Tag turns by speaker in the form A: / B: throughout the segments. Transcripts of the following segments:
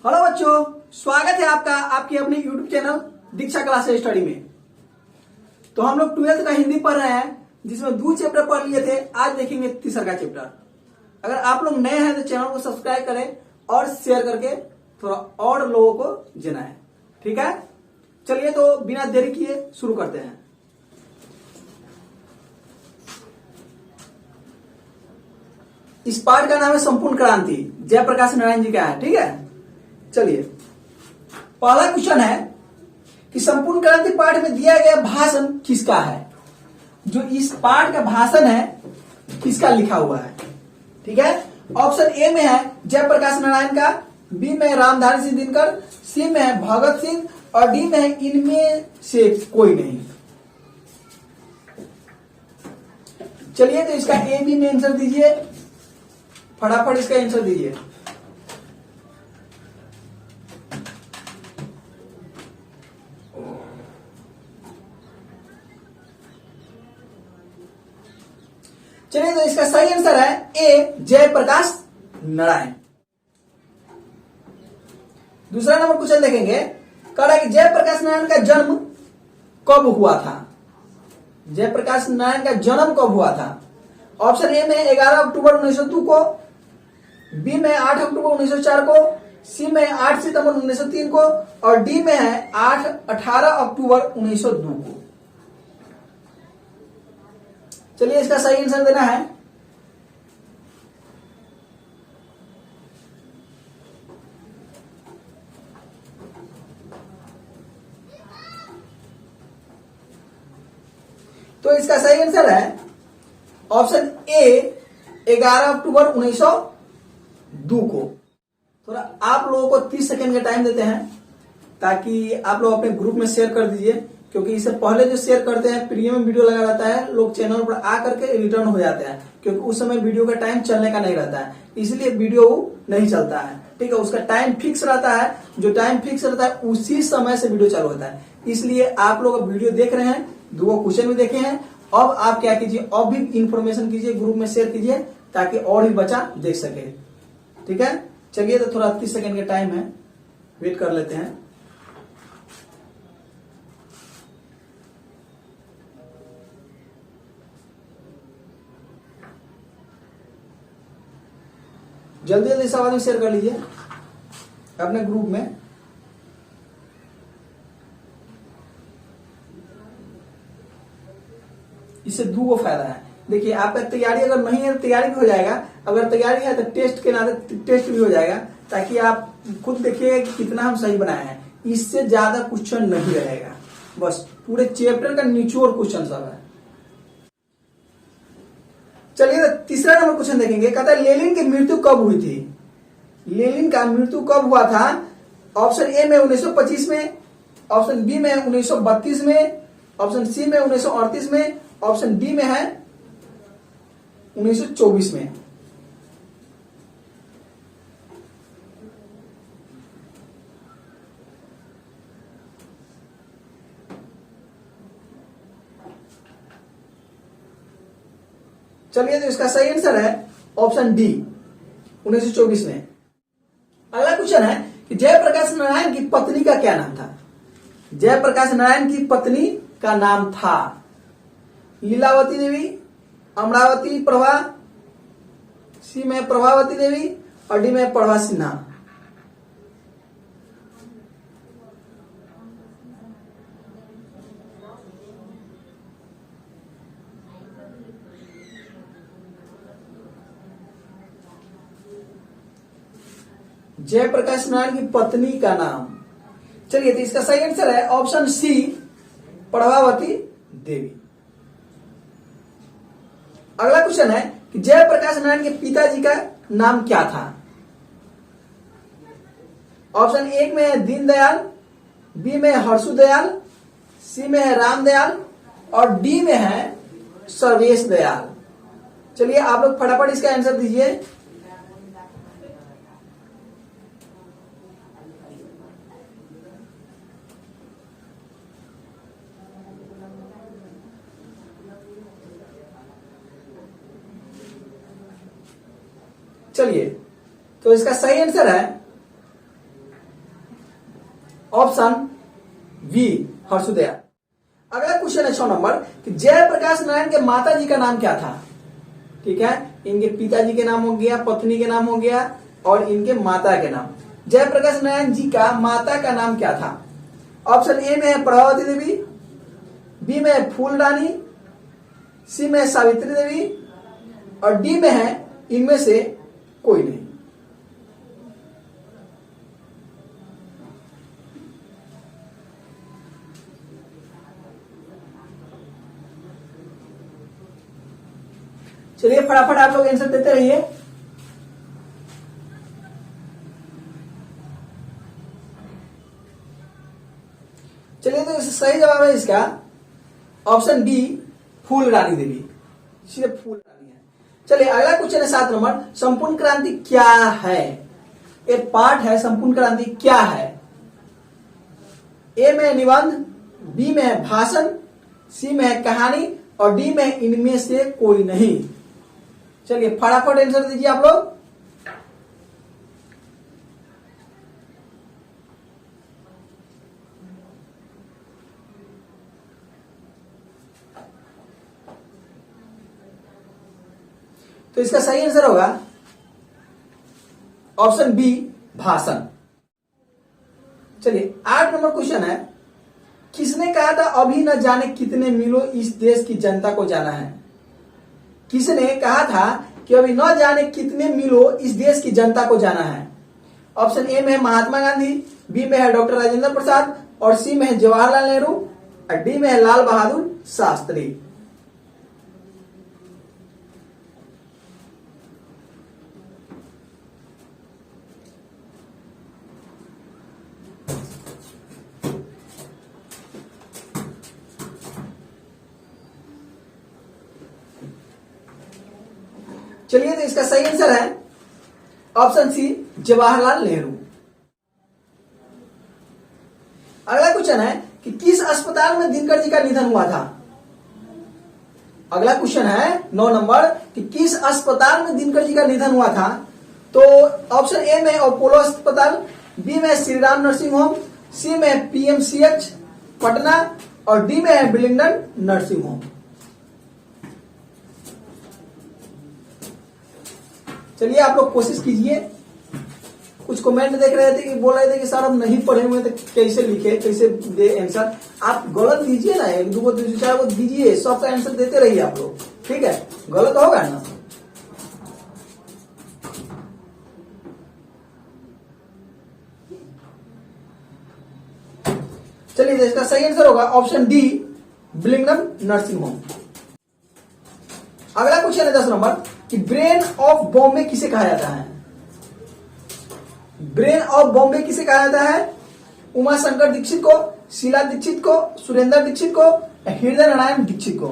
A: Hello बच्चों, स्वागत है आपका आपके अपने YouTube चैनल दीक्षा क्लासेस स्टडी में। तो हम लोग 12th का हिंदी पढ़ रहे हैं, जिसमें 2 चैप्टर पढ़ लिए थे। आज देखेंगे तीसरा का चैप्टर। अगर आप लोग नए हैं तो चैनल को सब्सक्राइब करें और शेयर करके थोड़ा और लोगों को जनाएं, ठीक है। चलिए तो बिना देरी किए शुरू करते हैं। इस पाठ का नाम है संपूर्ण क्रांति, जयप्रकाश नारायण जी का है, ठीक है। चलिए, पहला क्वेश्चन है कि संपूर्ण क्रांति पाठ में दिया गया भाषण किसका है। जो इस पाठ का भाषण है किसका लिखा हुआ है, ठीक है। ऑप्शन ए में है जयप्रकाश नारायण का, बी में है रामधारी सिंह दिनकर, सी में है भगत सिंह और डी में है इनमें से कोई नहीं। चलिए तो इसका ए बी में आंसर दीजिए, फटाफट इसका आंसर दीजिए। चलिए तो इसका सही आंसर है ए जयप्रकाश नारायण। दूसरा नंबर क्वेश्चन देखेंगे। कह रहा है कि जयप्रकाश नारायण का जन्म कब हुआ था। जयप्रकाश नारायण का जन्म कब हुआ था। ऑप्शन ए में 11 अक्टूबर 1902 को, बी में 8 अक्टूबर 1904 को, सी में 8 सितंबर 1903 को और डी में है 18 अक्टूबर 1902 को। चलिए इसका सही आंसर देना है। तो इसका सही आंसर है ऑप्शन ए 11 अक्टूबर 1902 को। थोड़ा आप लोगों को 30 सेकेंड का टाइम देते हैं ताकि आप लोग अपने ग्रुप में शेयर कर दीजिए, क्योंकि इससे पहले जो शेयर करते हैं प्रीमियम वीडियो लगा रहता है, लोग चैनल पर आकर के रिटर्न हो जाते हैं, क्योंकि उस समय वीडियो का टाइम चलने का नहीं रहता है, इसलिए वीडियो नहीं चलता है, ठीक है। उसका टाइम फिक्स रहता है, जो टाइम फिक्स रहता है उसी समय से वीडियो चालू होता है। इसलिए आप लोग वीडियो देख रहे हैं, 2 क्वेश्चन भी देखे हैं, अब आप क्या कीजिए, अब भी इंफॉर्मेशन कीजिए, ग्रुप में शेयर कीजिए ताकि और भी बच्चा देख सके, ठीक है। चलिए तो थोड़ा 30 सेकेंड का टाइम है, वेट कर लेते हैं। जल्दी जल्दी सवाल में शेयर कर लीजिए अपने ग्रुप में। इससे 2 फायदा है। देखिए, आपका तैयारी अगर नहीं है तो तैयारी भी हो जाएगा, अगर तैयारी है तो टेस्ट के नाते टेस्ट भी हो जाएगा, ताकि आप खुद देखिए कि कितना हम सही बनाए हैं। इससे ज्यादा क्वेश्चन नहीं रहेगा, बस पूरे चैप्टर का निचोड़ क्वेश्चन सब है। चलिए तो तीसरा नंबर क्वेश्चन देखेंगे। कहता है लेनिन की मृत्यु कब हुई थी। लेनिन का मृत्यु कब हुआ था। ऑप्शन ए में 1925 में, ऑप्शन बी में 1932 में, ऑप्शन सी में 1938 में, ऑप्शन डी में है 1924 में। चलिए तो इसका सही आंसर है ऑप्शन डी 1924 में। अगला क्वेश्चन है कि जयप्रकाश नारायण की पत्नी का क्या नाम था। जयप्रकाश नारायण की पत्नी का नाम था लीलावती देवी, अमरावती प्रभा, सी में प्रभावती देवी और डी में प्रभा सिन्हा। जयप्रकाश नारायण की पत्नी का नाम। चलिए तो इसका सही आंसर है ऑप्शन सी प्रभावती देवी। अगला क्वेश्चन है कि जयप्रकाश नारायण के पिताजी का नाम क्या था। ऑप्शन ए में है दीनदयाल, बी में है हर्षुदयाल, सी में है रामदयाल और डी में है सर्वेश दयाल। चलिए आप लोग फटाफट इसका आंसर दीजिए। चलिए तो इसका सही आंसर है ऑप्शन बी हर्षोदया। अगला क्वेश्चन है 6 नंबर कि जयप्रकाश नारायण के माता जी का नाम क्या था। ठीक है, इनके पिताजी के नाम हो गया, पत्नी के नाम हो गया और इनके माता के नाम। जयप्रकाश नारायण जी का माता का नाम क्या था। ऑप्शन ए में है प्रभावती देवी, बी में है फूल रानी, सी में है सावित्री देवी और डी में है इनमें से कोई नहीं। चलिए फटाफट आप लोग आंसर देते रहिए। चलिए तो सही जवाब है इसका option B full Rani Devi, सिर्फ फूल रानी है। चलिए अगला क्वेश्चन है 7 नंबर, संपूर्ण क्रांति क्या है। एक पार्ट है संपूर्ण क्रांति क्या है। ए में है निबंध, बी में है भाषण, सी में है कहानी और डी में इनमें से कोई नहीं। चलिए फटाफट आंसर दीजिए आप लोग। तो इसका सही आंसर होगा ऑप्शन बी भाषण। चलिए 8 नंबर क्वेश्चन है, किसने कहा था अभी न जाने कितने मीलों इस देश की जनता को जाना है। किसने कहा था कि अभी न जाने कितने मीलों इस देश की जनता को जाना है। ऑप्शन ए में है महात्मा गांधी, बी में है डॉक्टर राजेंद्र प्रसाद और सी में है जवाहरलाल नेहरू और डी में है लाल बहादुर शास्त्री। चलिए तो इसका सही आंसर है ऑप्शन सी जवाहरलाल नेहरू। अगला क्वेश्चन है कि किस अस्पताल में दिनकर जी का निधन हुआ था। अगला क्वेश्चन है 9 नंबर कि किस अस्पताल में दिनकर जी का निधन हुआ था। तो ऑप्शन ए में अपोलो अस्पताल, बी में श्रीराम नर्सिंग होम, सी में पीएमसीएच पटना और डी में है बिलिंगडन नर्सिंग होम। चलिए आप लोग कोशिश कीजिए। कुछ कमेंट देख रहे थे कि बोल रहे थे कि सर हम नहीं पढ़े हुए तो कैसे लिखे, कैसे दे आंसर। आप गलत दीजिए ना, 1 2 3 4 को दीजिए, सबका आंसर देते रहिए आप लोग। ठीक है, गलत होगा ना। चलिए इसका सही आंसर होगा ऑप्शन डी बिलिंगडन नर्सिंग होम। अगला क्वेश्चन है 10 नंबर कि ब्रेन ऑफ बॉम्बे किसे कहा जाता है। ब्रेन ऑफ बॉम्बे किसे कहा जाता है। उमा शंकर दीक्षित को, शीला दीक्षित को, सुरेंद्र दीक्षित को, हृदय नारायण दीक्षित को।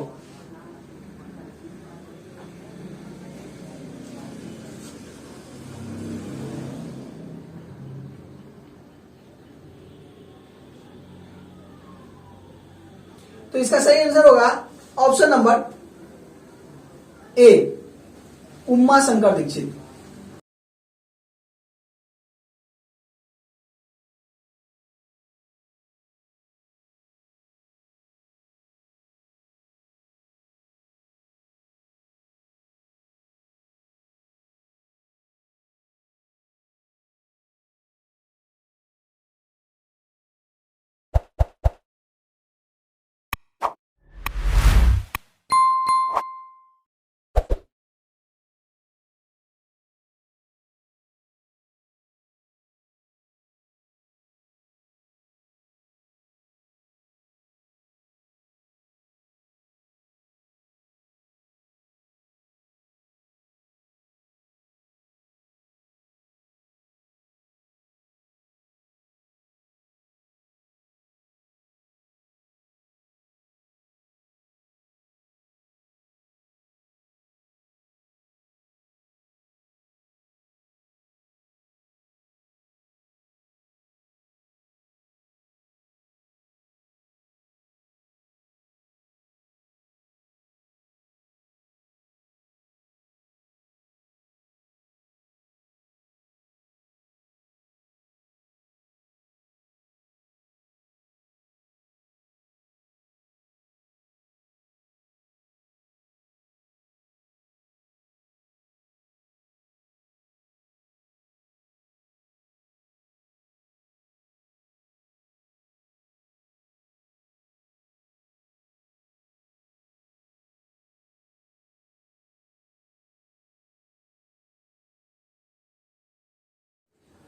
A: तो इसका सही आंसर होगा option number A Uma Shankar Dikshit.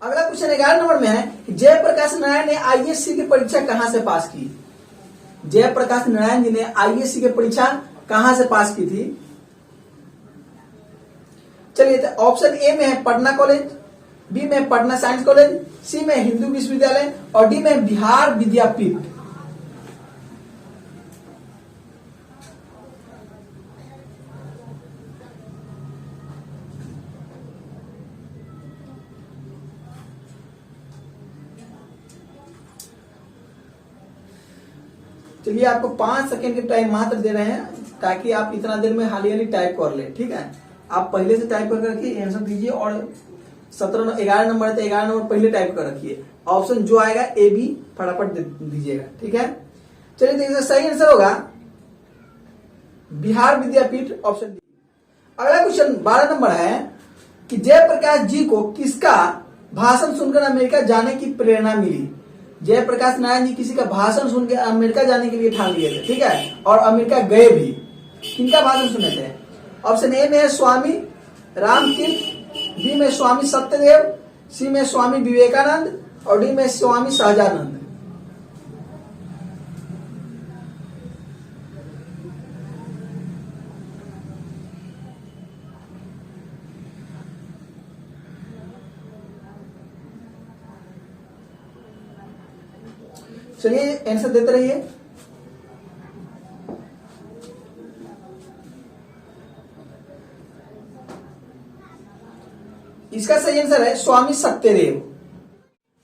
A: अगला क्वेश्चन 11 नंबर में है कि जयप्रकाश नारायण ने आईएएस की परीक्षा कहां से पास की। जयप्रकाश नारायण जी ने आईएएस की परीक्षा कहां से पास की थी। चलिए, तो ऑप्शन ए में है पटना कॉलेज, बी में पटना साइंस कॉलेज, सी में हिंदू विश्वविद्यालय और डी में बिहार विद्यापीठ। चलिए, आपको 5 सेकेंड के टाइम मात्र दे रहे हैं ताकि आप इतना देर में हाली हाली टाइप कर ले। ठीक है, आप पहले से टाइप कर रखिए, आंसर दीजिए और 11 नंबर है तो 11 नंबर पहले टाइप कर रखिए। ऑप्शन जो आएगा ए बी फटाफट दीजिएगा। ठीक है, चलिए देखिए, सही आंसर होगा बिहार विद्यापीठ, ऑप्शन डी। अगला क्वेश्चन 12 नंबर है कि जयप्रकाश जी को किसका भाषण सुनकर अमेरिका जाने की प्रेरणा मिली। जयप्रकाश नारायण जी किसी का भाषण सुनकर अमेरिका जाने के लिए ठान लिए थे। ठीक है, और अमेरिका गए भी। किनका भाषण सुने थे। ऑप्शन ए में है स्वामी रामतीर्थ, बी में स्वामी सत्यदेव, सी में स्वामी विवेकानंद और डी में स्वामी सहजानंद। चलिए आंसर देते रहिए। इसका सही आंसर है स्वामी सत्यदेव।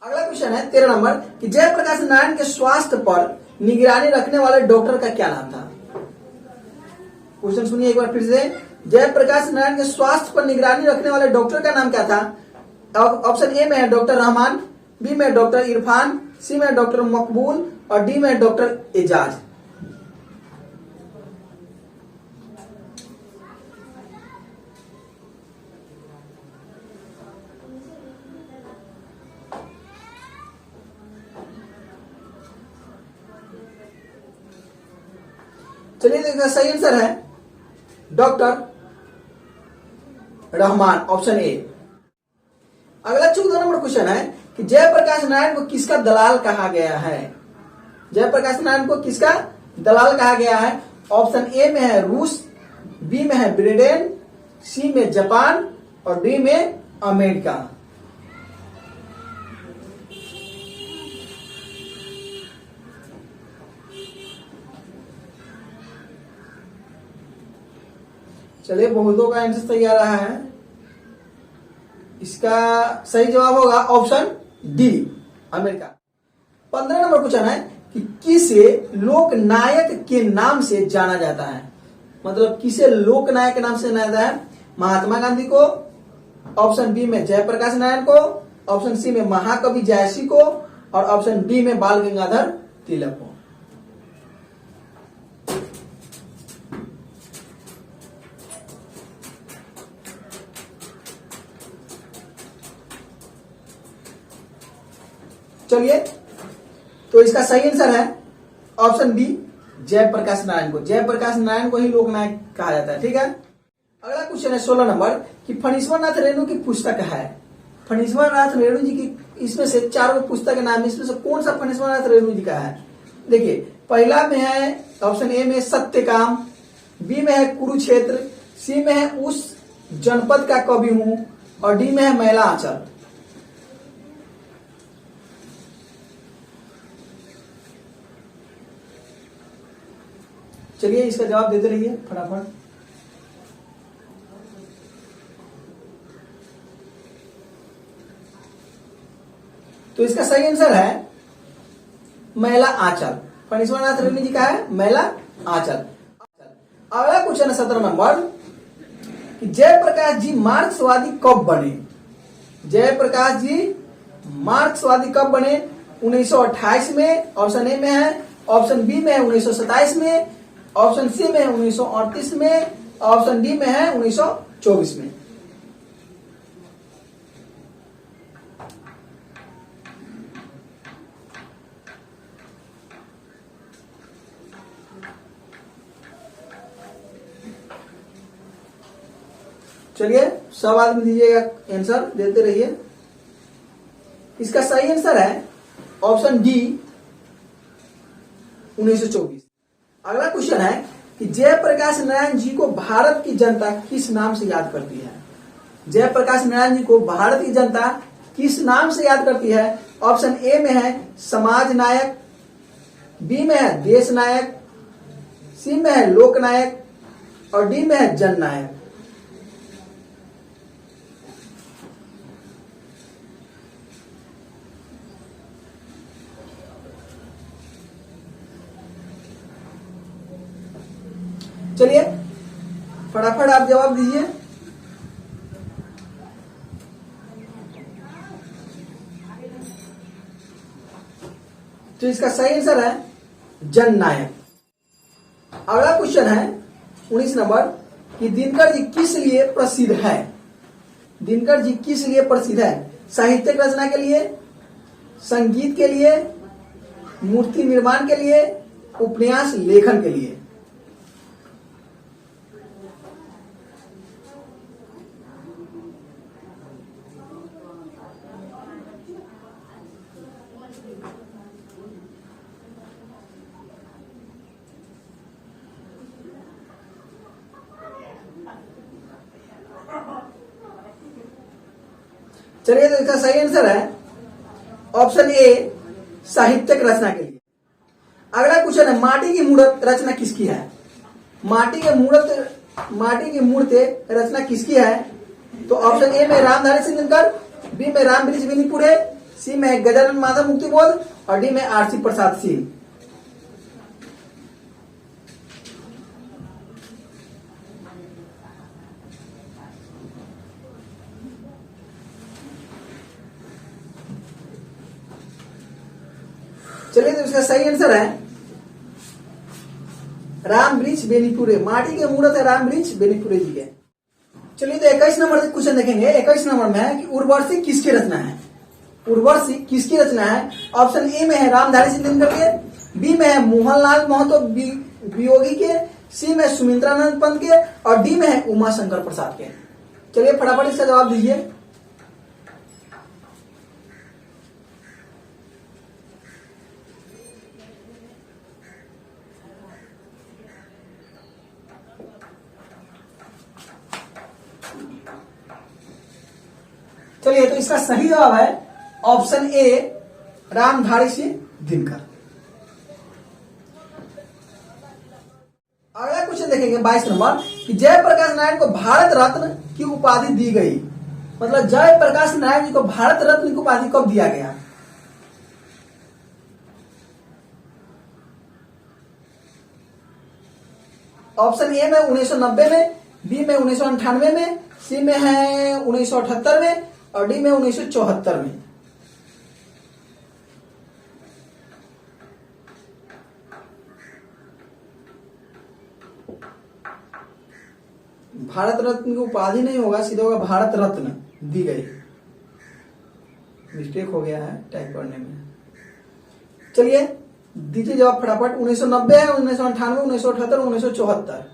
A: अगला क्वेश्चन है 13 नंबर कि जयप्रकाश नारायण के स्वास्थ्य पर निगरानी रखने वाले डॉक्टर का क्या नाम था। क्वेश्चन सुनिए एक बार फिर से। जयप्रकाश नारायण के स्वास्थ्य पर निगरानी रखने वाले डॉक्टर का नाम क्या था। ऑप्शन ए में है डॉक्टर रहमान, बी में डॉक्टर इरफान, सी में डॉक्टर मकबूल और डी में डॉक्टर एजाज। चलिए देखिए, सही आंसर है डॉक्टर रहमान, ऑप्शन ए। अगला 14 नंबर क्वेश्चन है कि जयप्रकाश नारायण को किसका दलाल कहा गया है। जयप्रकाश नारायण को किसका दलाल कहा गया है। ऑप्शन ए में है रूस, बी में है ब्रिटेन, सी में जापान और डी में अमेरिका। चलिए, बहुतों का आंसर सही आ रहा है। इसका सही जवाब होगा option D, America. 15 number question है कि किसे लोकनायक के नाम से जाना जाता है। मतलब किसे लोकनायक के नाम से जाना जाता है। महात्मा गांधी को, ऑप्शन बी में जयप्रकाश नारायण को, ऑप्शन सी में महाकवि जयसी को और ऑप्शन डी में बाल गंगाधर तिलक को। चलिए, तो इसका सही आंसर है ऑप्शन बी, जयप्रकाश नारायण को। जयप्रकाश नारायण को ही लोकनायक कहा जाता है। ठीक है, अगला क्वेश्चन है 16 नंबर कि फणीश्वर नाथ रेणु की पुस्तक है। फणीश्वर नाथ रेणु जी की इसमें से 4 पुस्तक के नाम, इसमें से कौन सा फणीश्वर नाथ रेणु जी का है। देखिए, पहला में है ऑप्शन ए में सत्यकाम, बी में है कुरुक्षेत्र, सी में है उस जनपद का कवि हूं और डी में है मैला आंचल। चलिए, इसका जवाब देते रहिए फटाफट। तो इसका सही आंसर है मैला आंचल। फणीश्वर नाथ रेणु जी का है मैला आंचल। अगला क्वेश्चन है 17 नंबर कि जयप्रकाश जी मार्क्सवादी कब बने। जयप्रकाश जी मार्क्सवादी कब बने। 1928 में ऑप्शन ए में है, ऑप्शन बी में है 1927 में, ऑप्शन सी में है 1938 में, ऑप्शन डी में है 1924 में। चलिए, सब आदमी दीजिएगा आंसर, देते रहिए। इसका सही आंसर है ऑप्शन डी 1924। अगला क्वेश्चन है कि जयप्रकाश नारायण जी को भारत की जनता किस नाम से याद करती है? जयप्रकाश नारायण जी को भारत की जनता किस नाम से याद करती है? ऑप्शन ए में है समाज नायक, बी में है देश नायक, सी में है लोक नायक और डी में है जन नायक। चलिए फटाफट आप जवाब दीजिए। तो इसका सही आंसर है जननायक। अगला क्वेश्चन है 19 नंबर कि दिनकर जी किस लिए प्रसिद्ध है? दिनकर जी किस लिए प्रसिद्ध है? साहित्यिक रचना के लिए, संगीत के लिए, मूर्ति निर्माण के लिए, उपन्यास लेखन के लिए। चलिए तो इसका सही आंसर है ऑप्शन ए साहित्यिक रचना के लिए। अगला क्वेश्चन है माटी की मूर्त रचना किसकी है? माटी की मूर्त रचना किसकी है? तो ऑप्शन ए में रामधारी सिंह दिनकर, बी में रामवृक्ष बेनीपुरे, सी में गजानन माधव मुक्तिबोध और डी में आरसी प्रसाद सिंह। चलिए तो इसका सही आंसर है रामवृक्ष बेनीपुरे। माटी के मूर्त है रामवृक्ष बेनीपुरे जी के। चलिए तो 21 नंबर से क्वेश्चन देखेंगे। 21 नंबर में है कि उर्वशी किसकी रचना है? उर्वशी किसकी रचना है? ऑप्शन ए में है रामधारी सिंह दिनकर के, बी में है मोहनलाल महतो वियोगी के, सी में सुमित्रानंद पंत के और डी में है उमा शंकर प्रसाद के। चलिए फटाफट इसका जवाब दीजिए। चलिए तो इसका सही जवाब है ऑप्शन ए रामधारी सिंह दिनकर। अगला क्वेश्चन देखेंगे 22 नंबर कि जयप्रकाश नारायण को भारत रत्न की उपाधि दी गई। मतलब जयप्रकाश नारायण जी को भारत रत्न की उपाधि कब दिया गया? ऑप्शन ए में 1990 में, बी में 1998 में, सी में है 1978 में और डी में 1974 में। भारत रत्न की उपाधि नहीं होगा, सीधा होगा भारत रत्न दी गई। मिस्टेक हो गया है टाइप करने में। चलिए दीजिए जवाब फटाफट। 1990 है, 1998, 1978, 1974।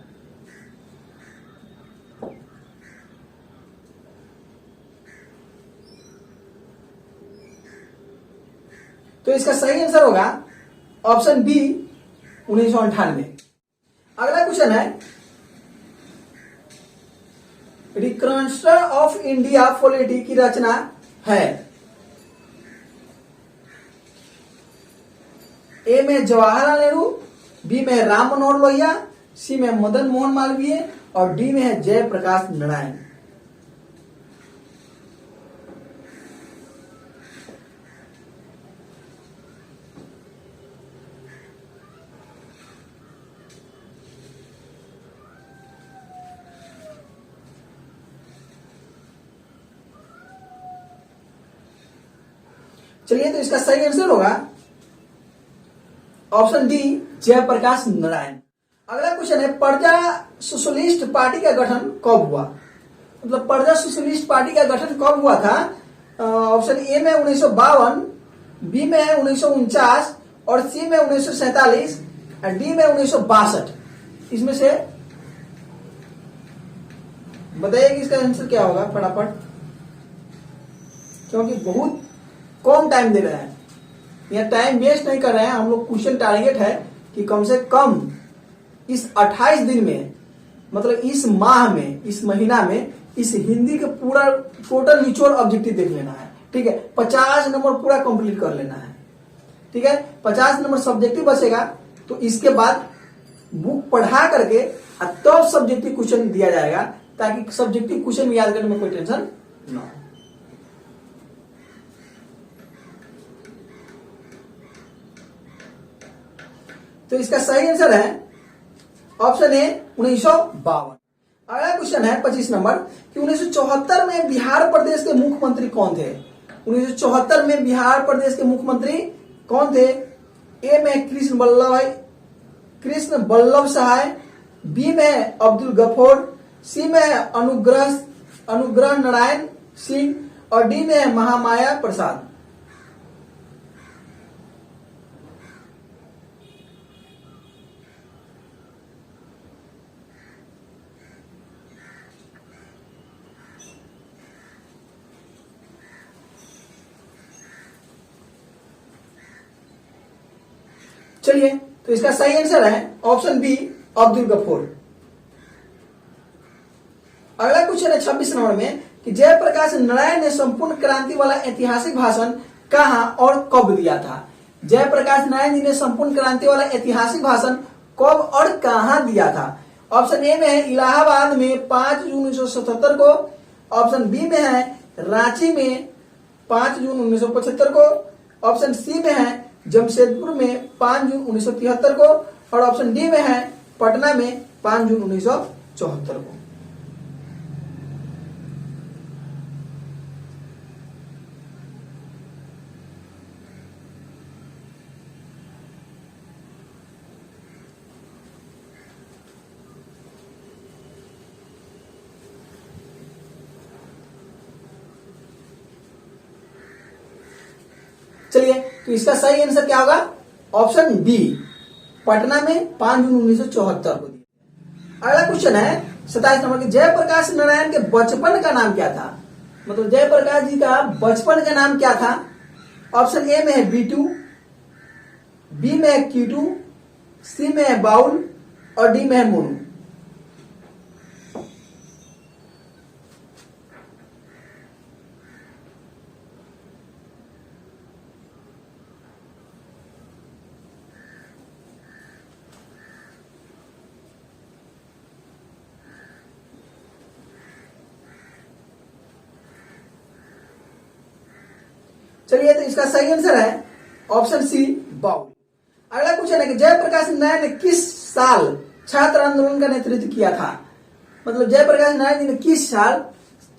A: तो इसका सही आंसर होगा ऑप्शन बी 1998। अगला क्वेश्चन है रिकंस्ट्रक्शन ऑफ इंडिया पॉलिटी की रचना है। ए में जवाहरलाल नेहरू, बी में राम मनोहर लोहिया, सी में मदन मोहन मालवीय और डी में है जयप्रकाश नारायण। चलिए तो इसका सही आंसर होगा ऑप्शन डी जयप्रकाश नारायण। अगला क्वेश्चन है प्रजा सोशलिस्ट पार्टी का गठन कब हुआ? मतलब प्रजा सोशलिस्ट पार्टी का गठन कब हुआ था? ऑप्शन ए में 1952, बी में है 1949 और सी में 1947 और डी में 1962। इसमें से बताइए कि इसका आंसर क्या होगा फटाफट, क्योंकि बहुत कम टाइम दे रहे हैं, यहाँ टाइम वेस्ट नहीं कर रहे हैं हम लोग। क्वेश्चन टारगेट है कि कम से कम इस 28 दिन में, मतलब इस माह में, इस महीना में, इस हिंदी का पूरा टोटल निचोड़ ऑब्जेक्टिव देख लेना है। ठीक है, 50 नंबर पूरा कंप्लीट कर लेना है। ठीक है, 50 नंबर सब्जेक्टिव बचेगा, तो इसके बाद बुक पढ़ा करके तब सब्जेक्टिव क्वेश्चन दिया जाएगा, ताकि सब्जेक्टिव क्वेश्चन याद करने में कोई टेंशन ना हो। तो इसका सही आंसर है ऑप्शन ए 1952। अगला क्वेश्चन है 25 नंबर कि 1974 में बिहार प्रदेश के मुख्यमंत्री कौन थे? 1974 में बिहार प्रदेश के मुख्यमंत्री कौन थे? ए में कृष्ण बल्लभ सहाय, बी में अब्दुल गफूर, सी में अनुग्रह नारायण सिंह और डी में महामाया प्रसाद। चलिए, तो इसका सही आंसर है ऑप्शन बी अब्दुल गफूर। अगला क्वेश्चन है 26 नंबर में कि जयप्रकाश नारायण ने संपूर्ण क्रांति वाला ऐतिहासिक भाषण कहां और कब दिया था? जयप्रकाश नारायण जी ने संपूर्ण क्रांति वाला ऐतिहासिक भाषण कब और कहां दिया था? ऑप्शन ए में है इलाहाबाद में 5 जून 1977 को, ऑप्शन बी में है रांची में 5 जून 1975 को, ऑप्शन सी में है जमशेदपुर में 5 जून 1973 को और ऑप्शन डी में है पटना में 5 जून 1974 को। चलिए, तो इसका सही आंसर क्या होगा? ऑप्शन बी पटना में 5 जून 1974 को दिया। अगला क्वेश्चन है 27 नंबर के जयप्रकाश नारायण के बचपन का नाम क्या था? मतलब जयप्रकाश जी का बचपन का नाम क्या था? ऑप्शन ए में है बीटू, बी में है कीटू, सी में है बाउल और डी में है मोनू। चलिए, तो इसका सही आंसर है ऑप्शन सी बाउल। अगला क्वेश्चन है कि जयप्रकाश नारायण ने किस साल छात्र आंदोलन का नेतृत्व किया था? मतलब जयप्रकाश नारायण जी ने किस साल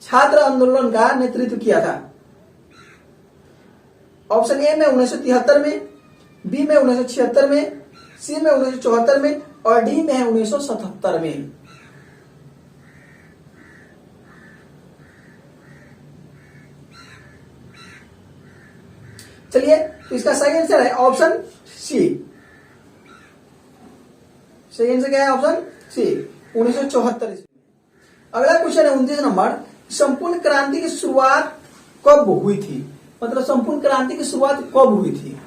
A: छात्र आंदोलन का नेतृत्व किया था? ऑप्शन ए में 1973 में, बी में 1976 में, सी में 1974 में और डी में है 1977 में। चलिए, तो इसका सही आंसर है ऑप्शन सी। सही आंसर क्या है? Option C 1974। अगला क्वेश्चन है 29 नंबर, संपूर्ण क्रांति की शुरुआत कब हुई थी? मतलब संपूर्ण क्रांति की शुरुआत कब हुई थी?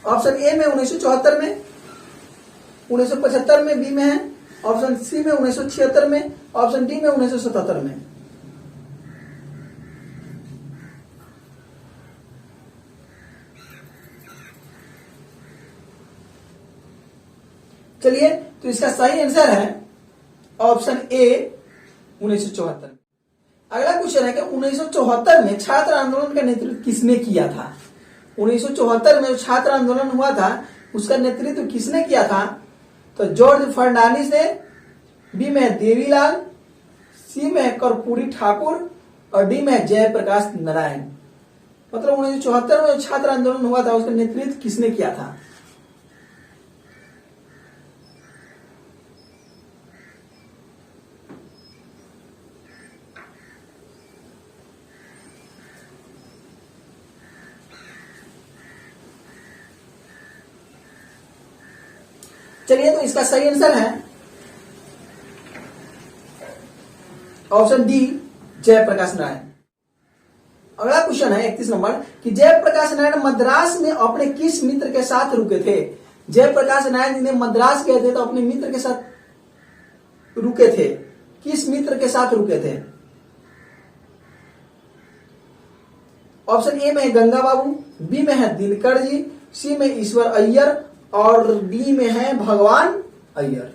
A: ऑप्शन ए में 1974 में, 1975 में बी में है, ऑप्शन सी में 1976 में, ऑप्शन डी में 1977 में। चलिए, तो इसका सही आंसर है ऑप्शन ए 1974। अगला क्वेश्चन है कि 1974 में छात्र आंदोलन का नेतृत्व किसने किया था? 1974 में जो छात्र आंदोलन हुआ था उसका नेतृत्व किसने किया था? तो जॉर्ज फर्नांडिस ने, बी में देवीलाल, सी में कर्पूरी ठाकुर और डी में जयप्रकाश नारायण। मतलब 1974 में जो छात्र आंदोलन हुआ था उसका नेतृत्व किसने किया था? चलिए, तो इसका सही आंसर है ऑप्शन डी जयप्रकाश नारायण। अगला क्वेश्चन है 31 नंबर कि जयप्रकाश नारायण मद्रास में अपने किस मित्र के साथ रुके थे। जयप्रकाश नारायण जी ने मद्रास गए थे तो अपने मित्र के साथ रुके थे। किस मित्र के साथ रुके थे? ऑप्शन ए में है गंगा बाबू, बी में है दिनकर जी, सी में ईश्वर अय्यर और डी में है भगवान अय्यर।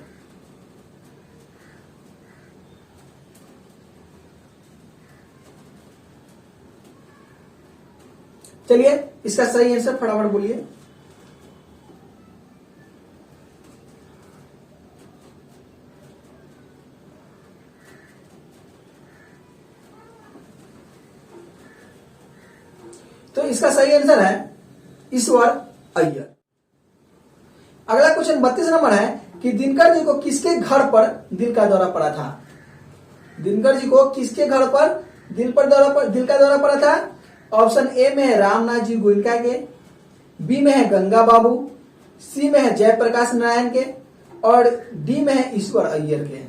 A: चलिए इसका सही आंसर फटाफट बोलिए। तो इसका सही आंसर है ईश्वर अय्यर। अगला क्वेश्चन 32 नंबर है कि दिनकर जी को किसके घर पर दिल का दौरा पड़ा था। दिनकर जी को किसके घर पर दिल का दौरा पड़ा था? ऑप्शन ए में है रामनाथ जी गोयनका के, बी में है गंगा बाबू, सी में है जयप्रकाश नारायण के और डी में है ईश्वर अय्यर के।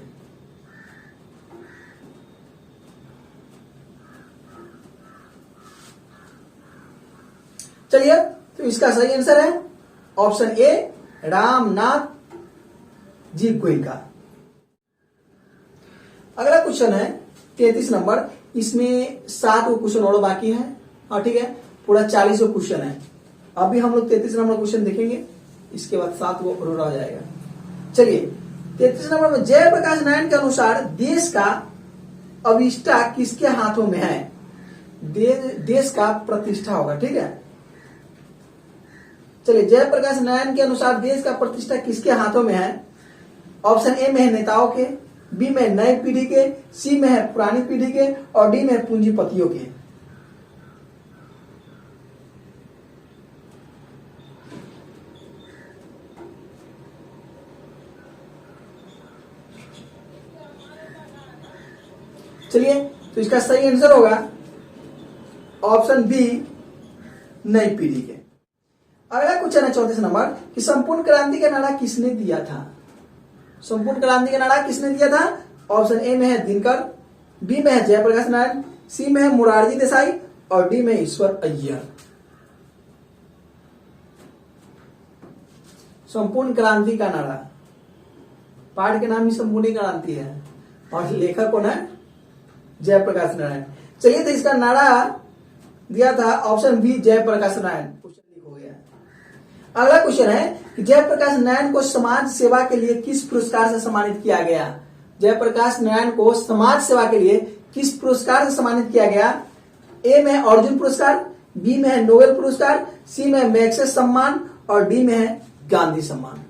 A: चलिए तो इसका सही आंसर है ऑप्शन ए रामनाथ जी गोयनका। अगला क्वेश्चन है 33 नंबर, इसमें 7 क्वेश्चन और बाकी है। हाँ ठीक है, पूरा 40 क्वेश्चन है। अभी हम लोग 33 नंबर क्वेश्चन देखेंगे, इसके बाद 7 वो और रह जाएगा। चलिए 33 नंबर में जयप्रकाश नारायण के अनुसार देश का अविष्टा किसके हाथों में है? देश का प्रतिष्ठा होगा। ठीक है, चलिए जयप्रकाश नारायण के अनुसार देश का प्रतिष्ठा किसके हाथों में है? ऑप्शन ए में है नेताओं के, बी में नई पीढ़ी के, सी में है पुरानी पीढ़ी के और डी में है पूंजीपतियों के। चलिए तो इसका सही आंसर होगा ऑप्शन बी नई पीढ़ी के। अगला क्वेश्चन है 34 नंबर कि संपूर्ण क्रांति का नारा किसने दिया था? संपूर्ण क्रांति का नारा किसने दिया था? ऑप्शन ए में है दिनकर, बी में है जयप्रकाश नारायण, सी में है मोरारजी देसाई और डी में ईश्वर अय्यर। संपूर्ण क्रांति का नारा, पाठ के नाम ही संपूर्ण क्रांति है और लेखक कौन है? जयप्रकाश नारायण। चलिए तो इसका नारा दिया था option B Jayaprakash Narayan. Question हो गया। अगला क्वेश्चन है कि जयप्रकाश नारायण को समाज सेवा के लिए किस पुरस्कार से सम्मानित किया गया? जयप्रकाश नारायण को समाज सेवा के लिए किस पुरस्कार से सम्मानित किया गया? ए में है अर्जुन पुरस्कार, बी में है नोबेल पुरस्कार, सी में है मैक्सेस सम्मान और डी में है गांधी सम्मान।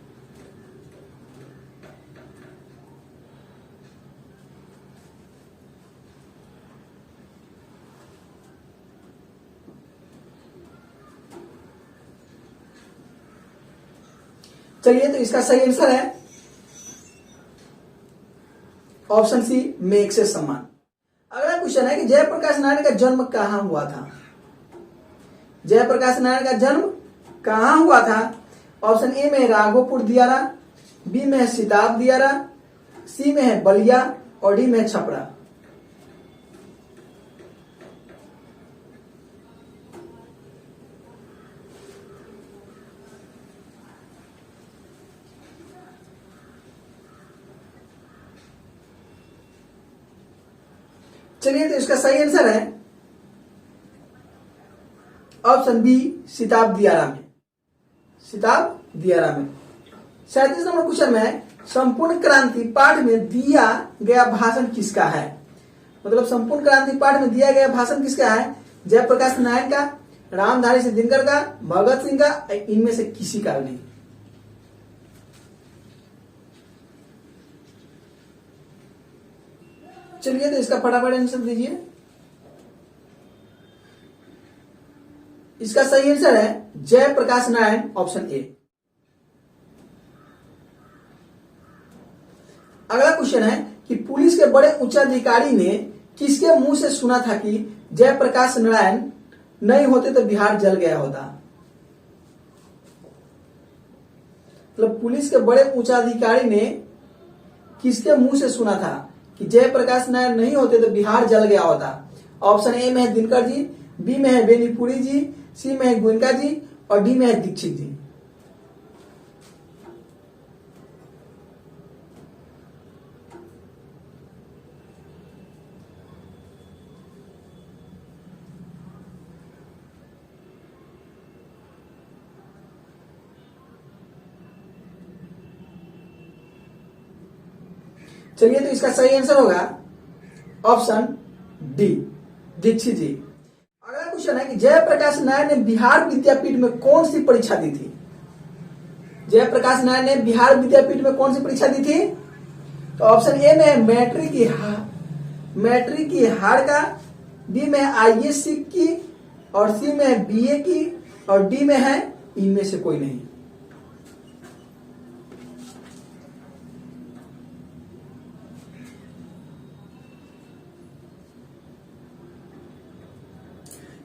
A: चलिए तो इसका सही आंसर है ऑप्शन सी मैक्सेस सम्मान। अगला क्वेश्चन है कि जयप्रकाश नारायण का जन्म कहां हुआ था? जयप्रकाश नारायण का जन्म कहां हुआ था? ऑप्शन ए में है राघोपुर दियारा, बी में है सिताब दियारा, सी में है बलिया और डी में है छपरा। चलिए तो इसका सही आंसर है ऑप्शन बी सिताब दियारा में। सिताब दियारा में। 37 नंबर क्वेश्चन में संपूर्ण क्रांति पाठ में दिया गया भाषण किसका है? मतलब संपूर्ण क्रांति पाठ में दिया गया भाषण किसका है? जयप्रकाश नारायण का, रामधारी सिंह दिनकर का, भगत सिंह का, इनमें से किसी का नहीं। चलिए तो इसका फटाफट आंसर दीजिए। इसका सही आंसर है जयप्रकाश नारायण, ऑप्शन ए। अगला क्वेश्चन है कि पुलिस के बड़े उच्चाधिकारी ने किसके मुंह से सुना था कि जयप्रकाश नारायण नहीं होते तो बिहार जल गया होता? मतलब पुलिस के बड़े उच्चाधिकारी ने किसके मुंह से सुना था कि जयप्रकाश नारायण नहीं होते तो बिहार जल गया होता? ऑप्शन ए में है दिनकर जी, बी में है बेनीपुरी जी, सी में है गोयनका जी और डी में है दीक्षित जी। चलिए, तो इसका सही आंसर होगा ऑप्शन डी, दीक्षित जी। अगला क्वेश्चन है कि जयप्रकाश नारायण ने बिहार विद्यापीठ में कौन सी परीक्षा दी थी? जयप्रकाश नारायण ने बिहार विद्यापीठ में कौन सी परीक्षा दी थी? तो ऑप्शन ए में है मैट्रिक की हार का, बी में है आईएससी की और सी में है बीए की और डी में है इनमें से कोई नहीं।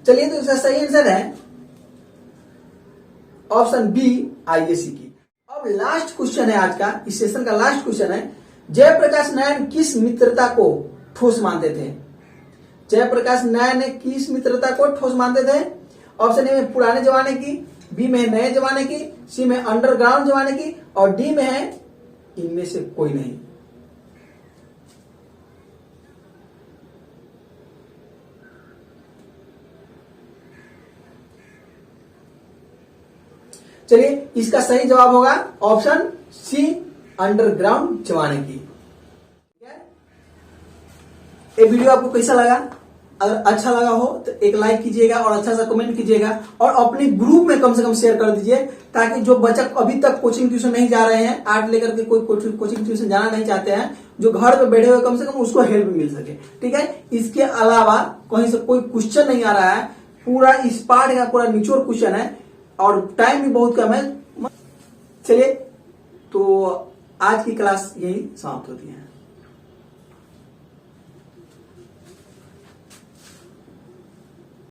A: चलिए, तो इसका सही आंसर है ऑप्शन बी, आईएससी की। अब लास्ट क्वेश्चन है आज का, इस सेशन का लास्ट क्वेश्चन है, जयप्रकाश नारायण किस मित्रता को ठोस मानते थे? जयप्रकाश नारायण ने किस मित्रता को ठोस मानते थे? ऑप्शन ए में पुराने जमाने की, बी में है नए जमाने की, सी में अंडरग्राउंड जमाने की और डी में है इनमें से कोई नहीं। चलिए, इसका सही जवाब होगा ऑप्शन सी, अंडरग्राउंड जमाने की। ठीक है, ये वीडियो आपको कैसा लगा? अगर अच्छा लगा हो तो एक लाइक कीजिएगा और अच्छा सा कमेंट कीजिएगा और अपने ग्रुप में कम से कम शेयर कर दीजिए, ताकि जो बच्चा अभी तक कोचिंग ट्यूशन नहीं जा रहे हैं, आर्ट लेकर के कोई कोचिंग ट्यूशन जाना नहीं चाहते हैं, जो घर पे बैठे हुए कम से कम उसको हेल्प मिल सके। ठीक है, इसके अलावा कहीं से कोई क्वेश्चन नहीं आ रहा है, पूरा इस पार्ट का पूरा निचोड़ क्वेश्चन है और टाइम भी बहुत कम है। चलिए, तो आज की क्लास यही समाप्त होती है।